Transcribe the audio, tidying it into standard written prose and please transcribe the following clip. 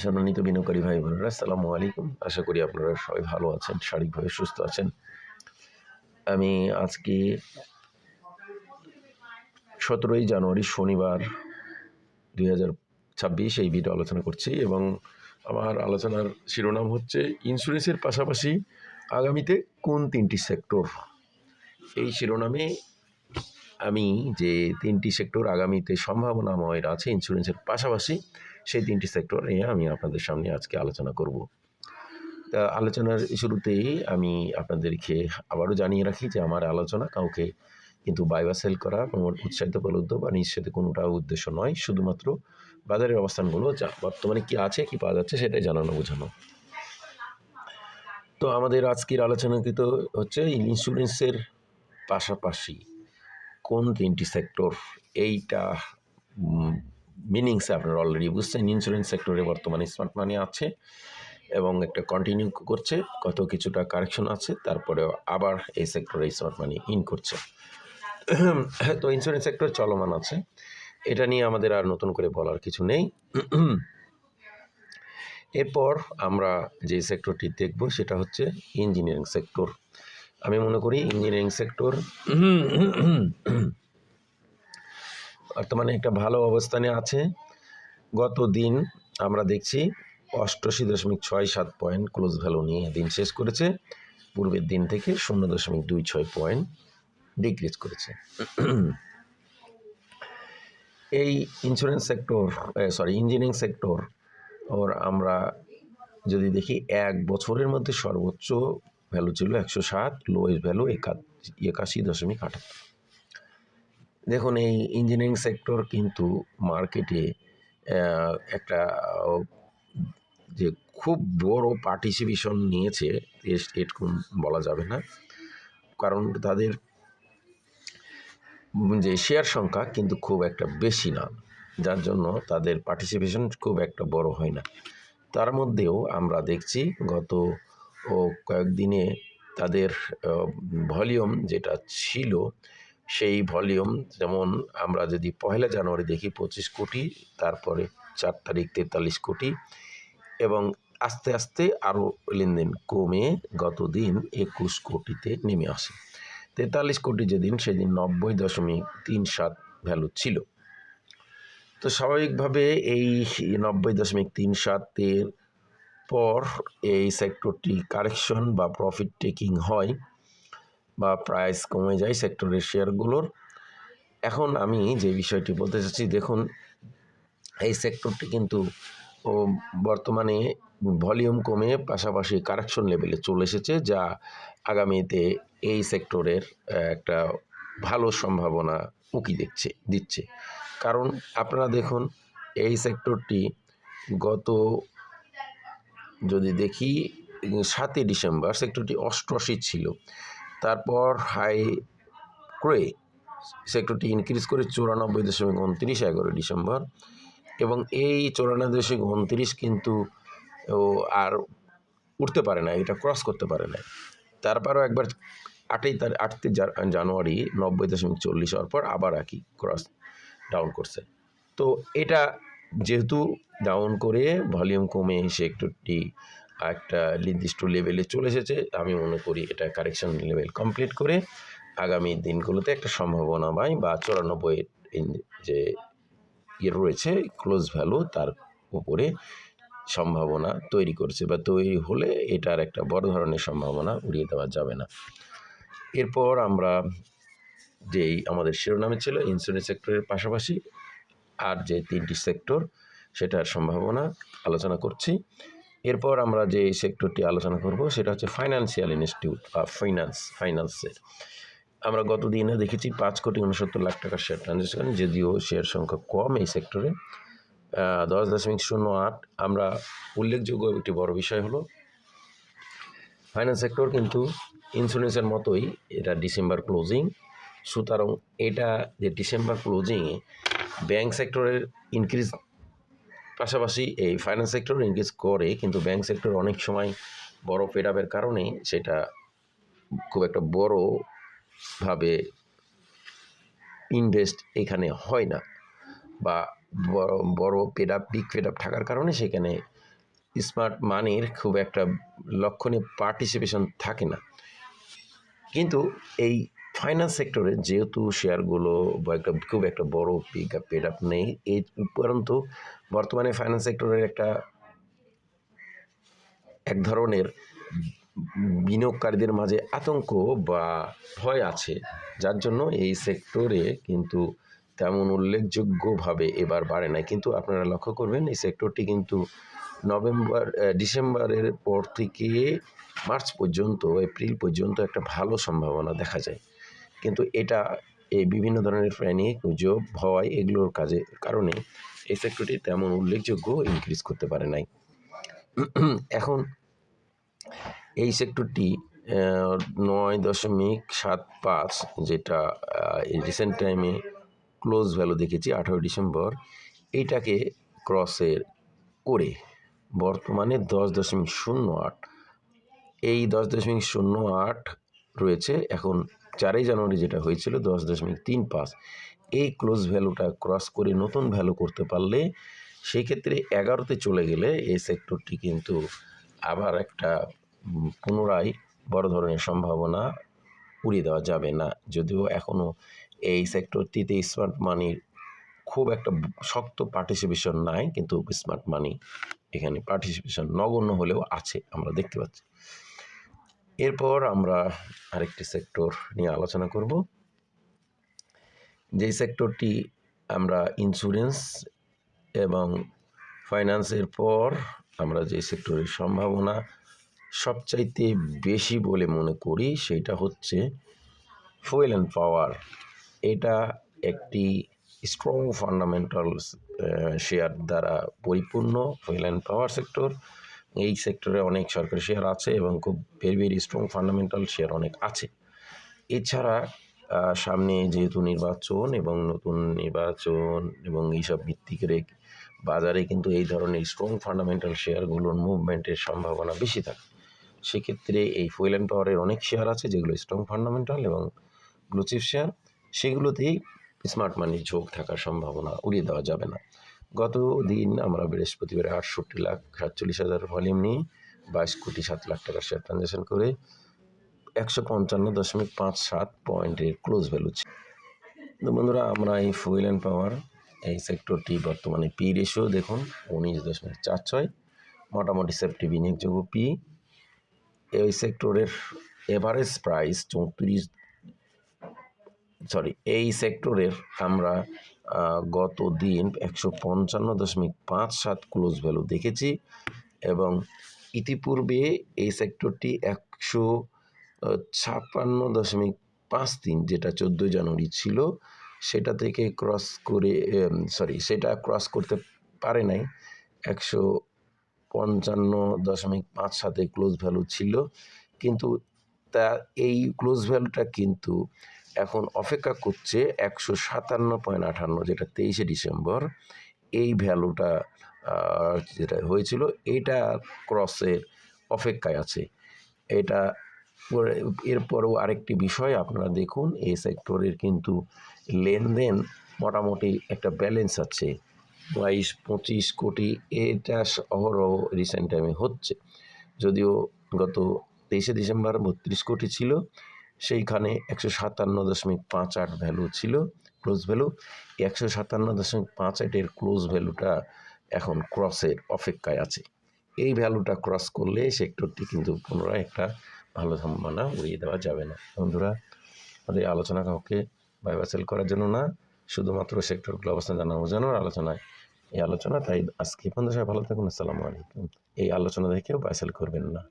সম্মানিত বিনিয়োগকারী ভাই বোনেরা, আসসালামু আলাইকুম। আশা করি আপনারা সবাই ভালো আছেন, শারীরিকভাবে সুস্থ আছেন। আমি আজকে 17ই জানুয়ারি শনিবার 2026 এই ভিডিও আলোচনা করছি এবং আমার আলোচনার শিরোনাম হচ্ছে ইন্স্যুরেন্সের পাশাপাশি আগামীতে কোন 3টি সেক্টর। এই শিরোনামে আমি যে 3টি সেক্টর আগামীতে সম্ভাবনাময় আছে ইন্স্যুরেন্সের পাশাপাশি, সেই 3টি সেক্টর নিয়ে আমি আপনাদের সামনে আজকে আলোচনা করব। আলোচনার শুরুতেই আমি আপনাদেরকে আবারও জানিয়ে রাখি যে আমার আলোচনা কাউকে কিন্তু বাই বা সেল করা, উৎসাহিত প্রলুব্ধ বা নিঃসারিত কোনোটা উদ্দেশ্য নয়। শুধুমাত্র বাজারের অবস্থানগুলো যা বর্তমানে কি আছে, কি পাওয়া যাচ্ছে সেটাই জানানো বোঝানো। তো আমাদের আজকের আলোচনা কিন্তু হচ্ছে ইন্স্যুরেন্সের পাশাপাশি কোন 3টি সেক্টর। এইটা মিনিংসে আপনারা অলরেডি বুঝছেন। ইন্স্যুরেন্স সেক্টরে বর্তমানে স্মার্ট মানি আছে এবং একটা কন্টিনিউ করছে, কত কিছুটা কারেকশন আছে, তারপরেও আবার এই সেক্টরে স্মার্ট মানি ইন করছে। তো ইন্স্যুরেন্স সেক্টর চলমান আছে, এটা নিয়ে আমাদের আর নতুন করে বলার কিছু নেই। এরপর আমরা যে সেক্টরটি দেখব সেটা হচ্ছে ইঞ্জিনিয়ারিং সেক্টর। আমি মনে করি ইঞ্জিনিয়ারিং সেক্টর বর্তমানে একটা ভালো অবস্থানে আছে। গত দিন আমরা দেখছি 88.67 পয়েন্ট ক্লোজ ভ্যালু নিয়ে দিন শেষ করেছে। পূর্বের দিন থেকে 0.26 পয়েন্ট ডিক্রিজ করেছে। এই ইঞ্জিনিয়ারিং সেক্টর ওর আমরা যদি দেখি 1 বছরের মধ্যে সর্বোচ্চ ভ্যালু ছিল 107, লোয়েস্ট ভ্যালু 81.78। দেখুন, এই ইঞ্জিনিয়ারিং সেক্টর কিন্তু মার্কেটে একটা যে খুব বড় পার্টিসিপেশন নিয়েছে এরকম বলা যাবে না, কারণ তাদের যে শেয়ার সংখ্যা কিন্তু খুব একটা বেশি না, যার জন্য তাদের পার্টিসিপেশন খুব একটা বড় হয় না। তার মধ্যেও আমরা দেখছি গত কয়েকদিনে তাদের ভলিউম যেটা ছিল, সেই ভলিউম যেমন আমরা যদি 1 জানুয়ারি দেখি 25 কোটি, তারপরে 4 তারিখ 43 কোটি, এবং আস্তে আস্তে আরও লেনদেন কমে গত দিন 21 কোটিতে নেমে আসে। 43 কোটি যেদিন, সেদিন 90.37 ভ্যালু ছিল। তো স্বাভাবিকভাবে এই 90.37-এর পর এই সেক্টরটি কারেকশন বা প্রফিট টেকিং হয় বা প্রাইস কমে যায় সেক্টরের শেয়ারগুলোর। এখন আমি যে বিষয়টি বলতে চাচ্ছি, দেখুন, এই সেক্টরটি কিন্তু বর্তমানে ভলিউম কমে পাশাপাশি কারেকশন লেভেলে চলে এসেছে, যা আগামীতে এই সেক্টরের একটা ভালো সম্ভাবনা উকি দিচ্ছে। কারণ আপনারা দেখুন, এই সেক্টরটি গত যদি দেখি 7 ডিসেম্বর সেক্টরটি 88 ছিল, তারপর হাই করে সেক্টরটি ইনক্রিজ করে 94.29 11 ডিসেম্বর, এবং এই 94.29 কিন্তু আর উঠতে পারে না, এটা ক্রস করতে পারে না। তারপরও একবার 8 জানুয়ারি 90.40 হওয়ার পর আবার একই ক্রস ডাউন করছে। তো এটা যেহেতু ডাউন করে ভলিউম কমে সেক্টরটি একটা নির্দিষ্ট লেভেলে চলে এসেছে, আমি মনে করি এটা কারেকশন লেভেল কমপ্লিট করে আগামী দিনগুলোতে একটা সম্ভাবনা বা 94 যে রয়েছে ক্লোজ ভ্যালু, তার উপরে সম্ভাবনা তৈরি করছে বা তৈরি হলে এটার একটা বড় ধরনের সম্ভাবনা উড়িয়ে দেওয়া যাবে না। এরপর আমরা যেই আমাদের শিরোনামে ছিল ইন্স্যুরেন্স সেক্টরের পাশাপাশি আর যে 3টি সেক্টর, সেটার সম্ভাবনা আলোচনা করছি। এরপর আমরা যে সেক্টরটি আলোচনা করব সেটা হচ্ছে ফাইন্যান্সিয়াল ইনস্টিটিউট বা ফাইন্যান্সের। আমরা গত দিনে দেখেছি 5,69,00,000 টাকার শেয়ার ট্রানজ্যাকশন, যদিও শেয়ার সংখ্যা কম এই সেক্টরে 10.08। আমরা উল্লেখযোগ্য একটি বড় বিষয় হলো ফাইন্যান্স সেক্টর কিন্তু ইন্স্যুরেন্সের মতোই এটা ডিসেম্বর ক্লোজিং। সুতরাং এটা যে ডিসেম্বর ক্লোজিংয়ে ব্যাংক সেক্টরের ইনক্রিজ পাশাপাশি এই ফাইন্যান্স সেক্টর ইনক্রিজ করে, কিন্তু ব্যাংক সেক্টর অনেক সময় বড় পেড আপের কারণে সেটা খুব একটা বড়ভাবে ইনভেস্ট এখানে হয় না, বা বড় বিগ পেড আপ থাকার কারণে সেখানে স্মার্ট মানির খুব একটা লক্ষণীয় পার্টিসিপেশন থাকে না, কিন্তু এই ফাইন্যান্স সেক্টরে যেহেতু শেয়ারগুলো বা খুব একটা বড় পেড আপ নেই, এই পরন্তু বর্তমানে ফাইন্যান্স সেক্টরের এক ধরনের বিনিয়োগকারীদের মাঝে আতঙ্ক বা ভয় আছে, যার জন্য এই সেক্টরে কিন্তু তেমন উল্লেখযোগ্যভাবে এবার বাড়ে নাই। কিন্তু আপনারা লক্ষ্য করবেন এই সেক্টরটি কিন্তু ডিসেম্বরের পর থেকে মার্চ পর্যন্ত, এপ্রিল পর্যন্ত একটা ভালো সম্ভাবনা দেখা যায়। কিন্তু এটা এই বিভিন্ন ধরনের প্যানিক, গুজব, ভয় এগুলোর কারণে এই সেক্টরটি তেমন উল্লেখযোগ্য ইনক্রিজ করতে পারে নাই। এখন এই সেক্টরটি 9.75, যেটা এই রিসেন্ট টাইমে ক্লোজ ভ্যালু দেখেছি 18 ডিসেম্বর, এইটাকে ক্রসের করে বর্তমানে 10.08, এই 10.08 রয়েছে। এখন 4 জানুয়ারি যেটা হয়েছিল 10.35, এই ক্লোজ ভ্যালুটা ক্রস করে নতুন ভ্যালু করতে পারলে সেই ক্ষেত্রে 11তে চলে গেলে এই সেক্টরটি কিন্তু আবার একটা পুনরায় বড় ধরনের সম্ভাবনা উড়িয়ে দেওয়া যাবে না। যদিও এখনও এই সেক্টরটিতে স্মার্ট মানির খুব একটা শক্ত পার্টিসিপেশন নাই, কিন্তু স্মার্ট মানি এখানে পার্টিসিপেশন নগণ্য হলেও আছে, আমরা দেখতে পাচ্ছি। এরপর আমরা আরেকটি সেক্টর নিয়ে আলোচনা করব, যেই সেক্টরটি আমরা ইন্স্যুরেন্স এবং ফাইন্যান্সের পর আমরা যে সেক্টরের সম্ভাবনা সবচাইতে বেশি বলে মনে করি সেটা হচ্ছে ফুয়েল অ্যান্ড পাওয়ার। এটা একটি স্ট্রং ফান্ডামেন্টাল শেয়ার দ্বারা পরিপূর্ণ ফুয়েল অ্যান্ড পাওয়ার সেক্টর। এই সেক্টরে অনেক সরকারি শেয়ার আছে এবং খুব ভেরি স্ট্রং ফান্ডামেন্টাল শেয়ার অনেক আছে। এছাড়া সামনে যেহেতু নির্বাচন এবং নতুন নির্বাচন এবং এইসব ভিত্তি করে বাজারে কিন্তু এই ধরনের স্ট্রং ফান্ডামেন্টাল শেয়ারগুলোর মুভমেন্টের সম্ভাবনা বেশি থাকে। সেক্ষেত্রে এই ফুয়েল অ্যান্ড পাওয়ারের অনেক শেয়ার আছে যেগুলো স্ট্রং ফান্ডামেন্টাল এবং ব্লুচিপ শেয়ার, সেগুলোতেই স্মার্ট মানির ঝোঁক থাকার সম্ভাবনা উড়িয়ে দেওয়া যাবে না। গত দিন আমরা বৃহস্পতিবার 68,47,000 ভলিউম নিয়ে 22,07,00,000 টাকার শেয়ার ট্রানজ্যাকশন করে 155.57 পয়েন্টের ক্লোজ ভ্যালু ছিল। তো বন্ধুরা, আমরা এই ফুয়েল অ্যান্ড পাওয়ার এই সেক্টরটি বর্তমানে পি রেশিও দেখুন 19.46, মোটামুটি সেফটি বিনিয়োগযোগ্য পি। এই সেক্টরের এভারেজ প্রাইস এই সেক্টরের আমরা গত দিন 155.57 ক্লোজ ভ্যালু দেখেছি এবং ইতিপূর্বে এই সেক্টরটি 156.53, যেটা 14 জানুয়ারি ছিল, সেটা থেকে সেটা ক্রস করতে পারে নাই। 155.57 ক্লোজ ভ্যালু ছিল, কিন্তু এই ক্লোজ ভ্যালুটা কিন্তু এখন অপেক্ষা করছে 157.58, যেটা 23 ডিসেম্বর এই ভ্যালুটা যেটা হয়েছিল, এটা ক্রসের অপেক্ষায় আছে। এটা এরপরও আরেকটি বিষয় আপনারা দেখুন, এই সেক্টরের কিন্তু লেনদেন মোটামুটি একটা ব্যালেন্স আছে, 22-25 কোটি এটা অহরহ রিসেন্ট টাইমে হচ্ছে। যদিও গত 23 ডিসেম্বর 32 কোটি ছিল, সেইখানে 157.58 ভ্যালু ছিল ক্লোজ ভ্যালু। 157.58 ক্লোজ ভ্যালুটা এখন ক্রসের অপেক্ষায় আছে। এই ভ্যালুটা ক্রস করলে সেক্টরটি কিন্তু পুনরায় একটা ভালো সম্ভাবনা উড়িয়ে দেওয়া যাবে না। বন্ধুরা, আমাদের আলোচনা কাউকে বাই বা সেল করার জন্য না, শুধুমাত্র সেক্টরগুলো অবস্থান জানানোর জন্য এই আলোচনা। তাই আজকে পর্যন্ত সবাই ভালো থাকুন। আসসালামু আলাইকুম। এই আলোচনা দেখেও বাই সেল করবেন না।